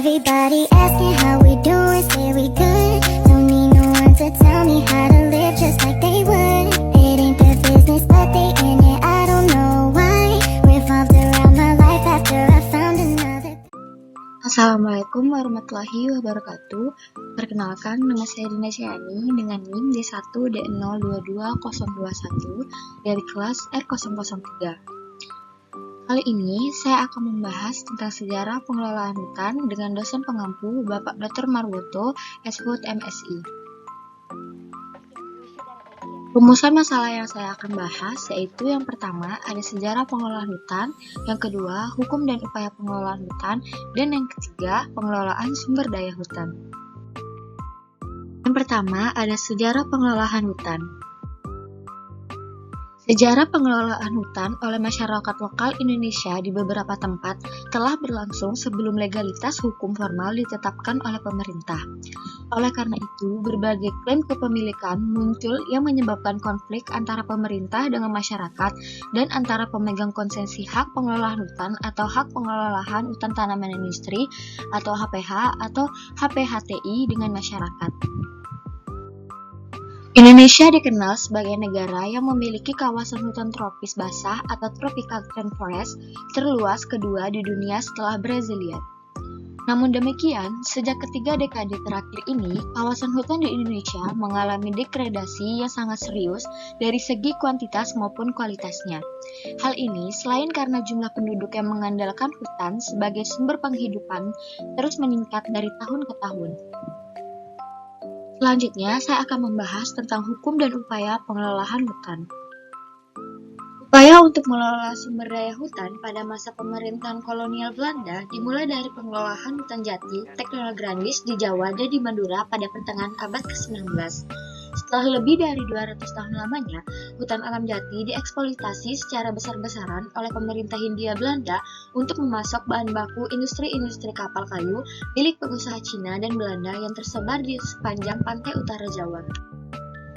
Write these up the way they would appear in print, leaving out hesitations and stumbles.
Everybody asking how we doing, say we good. Don't need no one to tell me how to live just like they would. It ain't their business, but they in it, I don't know why. Revolved around my life after I found another. Assalamualaikum warahmatullahi wabarakatuh. Perkenalkan, nama saya Dina Ciani dengan NIM D1D022021 dari kelas R003. Kali ini saya akan membahas tentang sejarah pengelolaan hutan dengan dosen pengampu Bapak Dr. Marwoto, SHUT MSI. Rumusan masalah yang saya akan bahas yaitu yang pertama ada sejarah pengelolaan hutan, yang kedua hukum dan upaya pengelolaan hutan, dan yang ketiga pengelolaan sumber daya hutan. Yang pertama ada sejarah pengelolaan hutan. Sejarah pengelolaan hutan oleh masyarakat lokal Indonesia di beberapa tempat telah berlangsung sebelum legalitas hukum formal ditetapkan oleh pemerintah. Oleh karena itu, berbagai klaim kepemilikan muncul yang menyebabkan konflik antara pemerintah dengan masyarakat dan antara pemegang konsesi hak pengelolaan hutan atau hak pengelolaan hutan tanaman industri atau HPH atau HPHTI dengan masyarakat. Indonesia dikenal sebagai negara yang memiliki kawasan hutan tropis basah atau tropical rainforest terluas kedua di dunia setelah Brasilia. Namun demikian, sejak ketiga dekade terakhir ini, kawasan hutan di Indonesia mengalami degradasi yang sangat serius dari segi kuantitas maupun kualitasnya. Hal ini selain karena jumlah penduduk yang mengandalkan hutan sebagai sumber penghidupan terus meningkat dari tahun ke tahun. Selanjutnya, saya akan membahas tentang hukum dan upaya pengelolaan hutan. Upaya untuk mengelola sumber daya hutan pada masa pemerintahan kolonial Belanda dimulai dari pengelolaan hutan jati Teknogranis di Jawa dan di Madura pada pertengahan abad ke-19. Setelah lebih dari 200 tahun lamanya, hutan alam jati dieksploitasi secara besar-besaran oleh pemerintah Hindia Belanda untuk memasok bahan baku industri-industri kapal kayu milik pengusaha Cina dan Belanda yang tersebar di sepanjang pantai utara Jawa.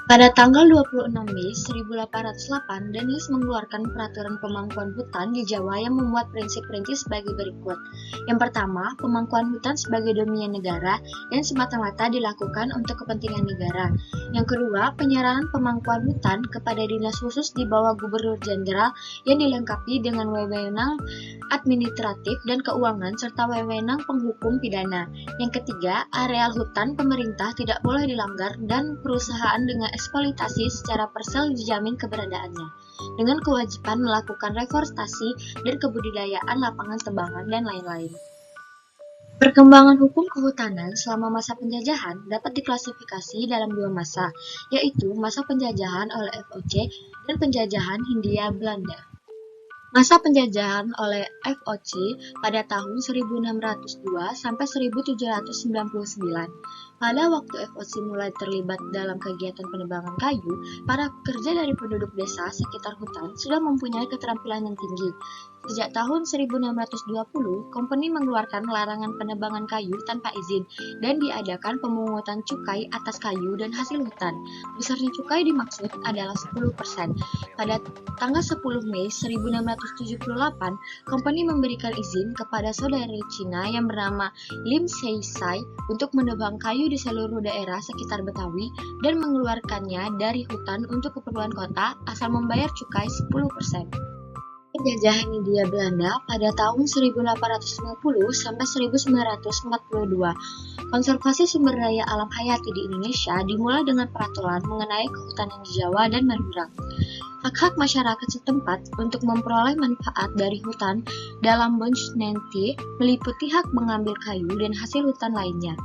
Pada tanggal 26 Mei 1808, Danius mengeluarkan peraturan pemangkuan hutan di Jawa yang memuat prinsip-prinsip sebagai berikut. Yang pertama, pemangkuan hutan sebagai dominian negara yang semata-mata dilakukan untuk kepentingan negara. Yang kedua, penyerahan pemangkuan hutan kepada dinas khusus di bawah gubernur jenderal yang dilengkapi dengan wewenang administratif dan keuangan serta wewenang penghukum pidana. Yang ketiga, areal hutan pemerintah tidak boleh dilanggar dan perusahaan dengan eksploitasi secara parsial dijamin keberadaannya, dengan kewajiban melakukan reforestasi dan kebudidayaan lapangan tebangan dan lain-lain. Perkembangan hukum kehutanan selama masa penjajahan dapat diklasifikasi dalam dua masa, yaitu masa penjajahan oleh VOC dan penjajahan Hindia Belanda. Masa penjajahan oleh VOC pada tahun 1602 sampai 1799. Pada waktu VOC mulai terlibat dalam kegiatan penebangan kayu, para pekerja dari penduduk desa sekitar hutan sudah mempunyai keterampilan yang tinggi. Sejak tahun 1620, company mengeluarkan larangan penebangan kayu tanpa izin dan diadakan pemungutan cukai atas kayu dan hasil hutan. Besarnya cukai dimaksud adalah 10%. Pada tanggal 10 Mei 1678, company memberikan izin kepada saudara Cina yang bernama Lim Sei-sai untuk menebang kayu di seluruh daerah sekitar Betawi dan mengeluarkannya dari hutan untuk keperluan kota asal membayar cukai 10%. Penjajahan Hindia Belanda pada tahun 1850 sampai 1942. Konservasi sumber daya alam hayati di Indonesia dimulai dengan peraturan mengenai kehutanan di Jawa dan Madura. Hak-hak masyarakat setempat untuk memperoleh manfaat dari hutan dalam Bunch Nanti meliputi hak mengambil kayu dan hasil hutan lainnya,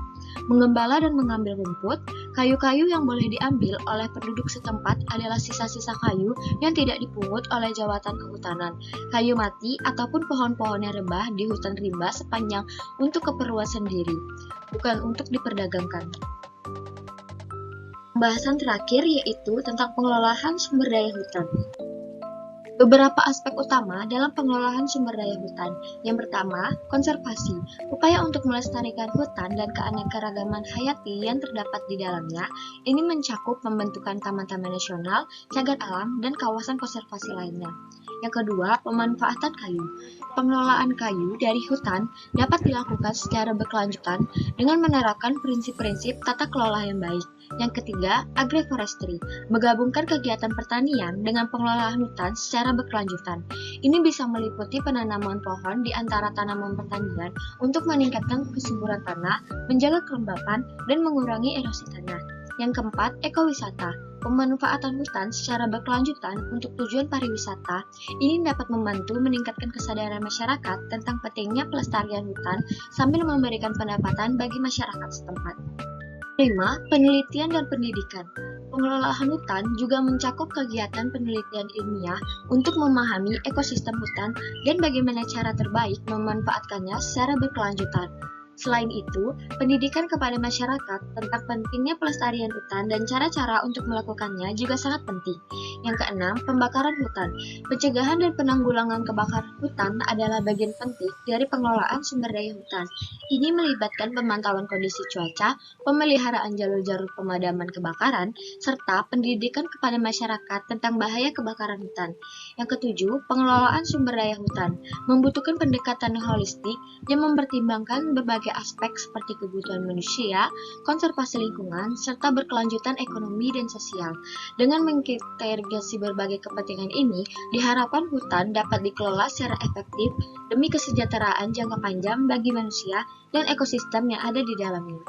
mengembala dan mengambil rumput. Kayu-kayu yang boleh diambil oleh penduduk setempat adalah sisa-sisa kayu yang tidak dipungut oleh jawatan kehutanan, kayu mati ataupun pohon-pohon yang rebah di hutan rimba sepanjang untuk keperluan sendiri, bukan untuk diperdagangkan. Pembahasan terakhir yaitu tentang pengelolaan sumber daya hutan. Beberapa aspek utama dalam pengelolaan sumber daya hutan. Yang pertama, konservasi. Upaya untuk melestarikan hutan dan keanekaragaman hayati yang terdapat di dalamnya. Ini mencakup pembentukan taman-taman nasional, cagar alam, dan kawasan konservasi lainnya. Yang kedua, pemanfaatan kayu. Pengelolaan kayu dari hutan dapat dilakukan secara berkelanjutan dengan menerapkan prinsip-prinsip tata kelola yang baik. Yang ketiga, agroforestry, menggabungkan kegiatan pertanian dengan pengelolaan hutan secara berkelanjutan. Ini bisa meliputi penanaman pohon di antara tanaman pertanian untuk meningkatkan kesuburan tanah, menjaga kelembapan, dan mengurangi erosi tanah. Yang keempat, ekowisata. Pemanfaatan hutan secara berkelanjutan untuk tujuan pariwisata ini dapat membantu meningkatkan kesadaran masyarakat tentang pentingnya pelestarian hutan sambil memberikan pendapatan bagi masyarakat setempat. 5. Penelitian dan pendidikan. Pengelolaan hutan juga mencakup kegiatan penelitian ilmiah untuk memahami ekosistem hutan dan bagaimana cara terbaik memanfaatkannya secara berkelanjutan. Selain itu, pendidikan kepada masyarakat tentang pentingnya pelestarian hutan dan cara-cara untuk melakukannya juga sangat penting. Yang keenam, pembakaran hutan. Pencegahan dan penanggulangan kebakaran hutan adalah bagian penting dari pengelolaan sumber daya hutan. Ini melibatkan pemantauan kondisi cuaca, pemeliharaan jalur-jalur pemadaman kebakaran, serta pendidikan kepada masyarakat tentang bahaya kebakaran hutan. Yang ketujuh, pengelolaan sumber daya hutan. Membutuhkan pendekatan holistik yang mempertimbangkan berbagai aspek seperti kebutuhan manusia, konservasi lingkungan, serta berkelanjutan ekonomi dan sosial. Dengan mengintegrasi berbagai kepentingan ini, diharapkan hutan dapat dikelola secara efektif demi kesejahteraan jangka panjang bagi manusia dan ekosistem yang ada di dalamnya.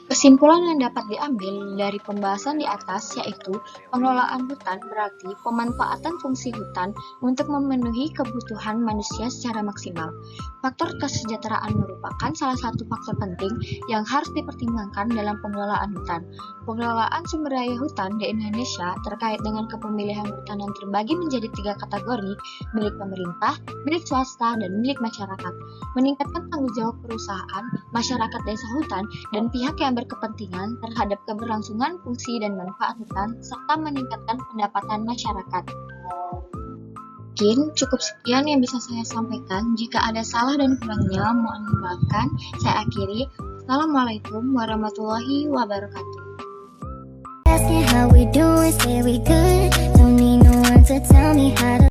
Kesimpulan yang dapat diambil dari pembahasan di atas yaitu pengelolaan hutan berarti pemanfaatan fungsi hutan untuk memenuhi kebutuhan manusia secara maksimal. Faktor kesejahteraan merupakan salah satu faktor penting yang harus dipertimbangkan dalam pengelolaan hutan. Pengelolaan sumber daya hutan di Indonesia terkait dengan kepemilikan hutan yang terbagi menjadi 3 kategori, milik pemerintah, milik swasta, dan milik masyarakat. Meningkatkan tanggung jawab perusahaan, masyarakat desa hutan, dan pihak yang berkepentingan terhadap keberlangsungan fungsi dan manfaat hutan serta meningkatkan pendapatan masyarakat. Mungkin cukup sekian yang bisa saya sampaikan. Jika ada salah dan kurangnya mohon dimaafkan. Saya akhiri. Assalamualaikum warahmatullahi wabarakatuh. Asking how we doing, say we good. Don't need no one to tell me how to